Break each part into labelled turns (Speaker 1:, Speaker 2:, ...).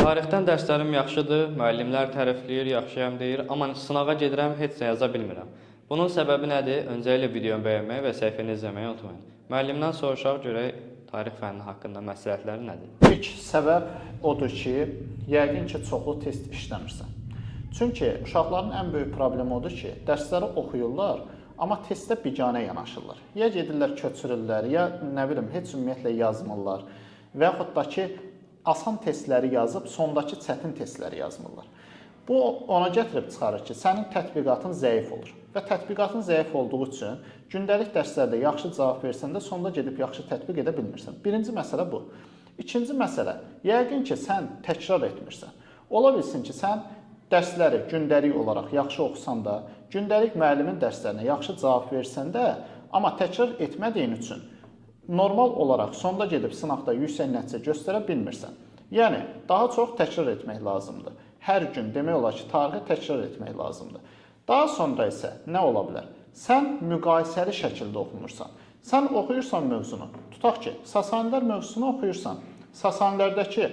Speaker 1: Tarixdən dərslərim yaxşıdır, müəllimlər tərifləyir, yaxşıyam deyir, amma sınağa gedirəm, heç nə yaza bilmirəm. Bunun səbəbi nədir? Öncəliklə videomu bəyənməyi və səhifəni izləməyi unutmayın. Müəllimdən soruşaq görək tarix fənni haqqında məsləhətləri nədir?
Speaker 2: İlk səbəb odur ki, yəqin ki, çoxlu test işləmirsən. Çünki uşaqların ən böyük problemi odur ki, dərsləri oxuyurlar, amma testdə biganə yanaşırlar. Ya gedirlər, köçürürlər, ya nə bilim, heç ümumiyyətlə yazmırlar və yaxud da ki, asan testləri yazıb, sondakı çətin testləri yazmırlar. Bu, ona gətirib çıxarır ki, sənin tətbiqatın zəif olur. Və tətbiqatın zəif olduğu üçün gündəlik dərslərdə yaxşı cavab versən də sonda gedib yaxşı tətbiq edə bilmirsən. Birinci məsələ bu. İkinci məsələ, yəqin ki, sən təkrar etmirsən. Ola bilsin ki, sən dərsləri gündəlik olaraq yaxşı oxusan da, gündəlik müəllimin dərslərinə yaxşı cavab versən də, amma təkrar etmədiyin üçün normal olaraq sonda gedib sınaqda yüksək nəticə göstərə bilmirsən. Yəni, daha çox təkrar etmək lazımdır. Hər gün demək olar ki, tarixi təkrar etmək lazımdır. Daha sonra isə nə ola bilər? Sən müqayisəli şəkildə oxumursan. Sən oxuyursan mövzunu. Tutaq ki, Sasanilər mövzusunu oxuyursan. Sasanilərdəki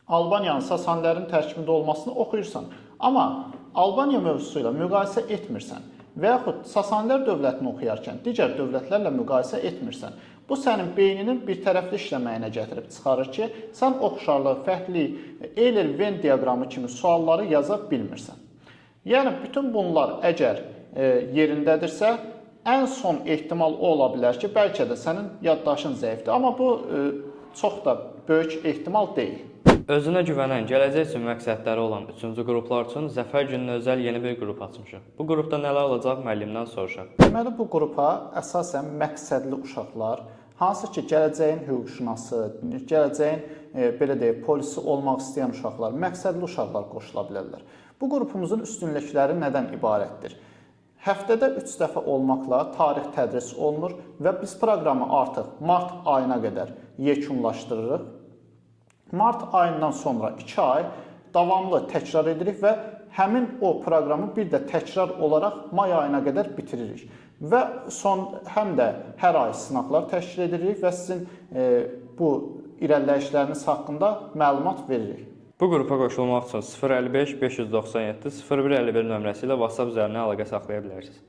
Speaker 2: Albaniyanın Sasanilərin tərkibində olmasını oxuyursan. Amma Albaniya mövzusu ilə müqayisə etmirsən və yaxud Sasanilər dövlətini oxuyarkən digər dövlətlərlə müqayisə etmirsən. Bu, sənin beyninin bir tərəfli işləməyinə gətirib çıxarır ki, sən oxşarlıq, fərqlilik, Euler-Venn diaqramı kimi sualları yaza bilmirsən. Yəni, bütün bunlar əgər yerindədirsə, ən son ehtimal o ola bilər ki, bəlkə də sənin yaddaşın zəifdir. Amma bu, çox da böyük ehtimal deyil.
Speaker 1: Özünə güvənən, gələcək üçün məqsədləri olan 3-cü qruplar üçün Zəfər gününə özəl yeni bir qrup açmışıq. Bu qrupda nələr olacaq müəllimdən soruşaq.
Speaker 2: Deməli, bu qrupa əsasən məqsədli uşaqlar, hansı ki, gələcəyin hüquqşünası, gələcəyin, belə deyək, polisi olmaq istəyən uşaqlar, məqsədli uşaqlar qoşula bilərlər. Bu qrupumuzun üstünlükləri nədən ibarətdir? Həftədə 3 dəfə olmaqla tarix tədris olunur və biz proqramı artıq mart ayına qədər yekunlaşdırırıq. Mart ayından sonra 2 ay davamlı təkrar edirik və həmin o proqramı bir də təkrar olaraq may ayına qədər bitiririk. Və həm də hər ay sınaqlar təşkil edirik və sizin bu irəliləyişləriniz haqqında məlumat veririk.
Speaker 1: Bu qrupa qoşulmaq üçün 055 597 0151 nömrəsi ilə WhatsApp üzərindən əlaqə saxlaya bilərsiniz.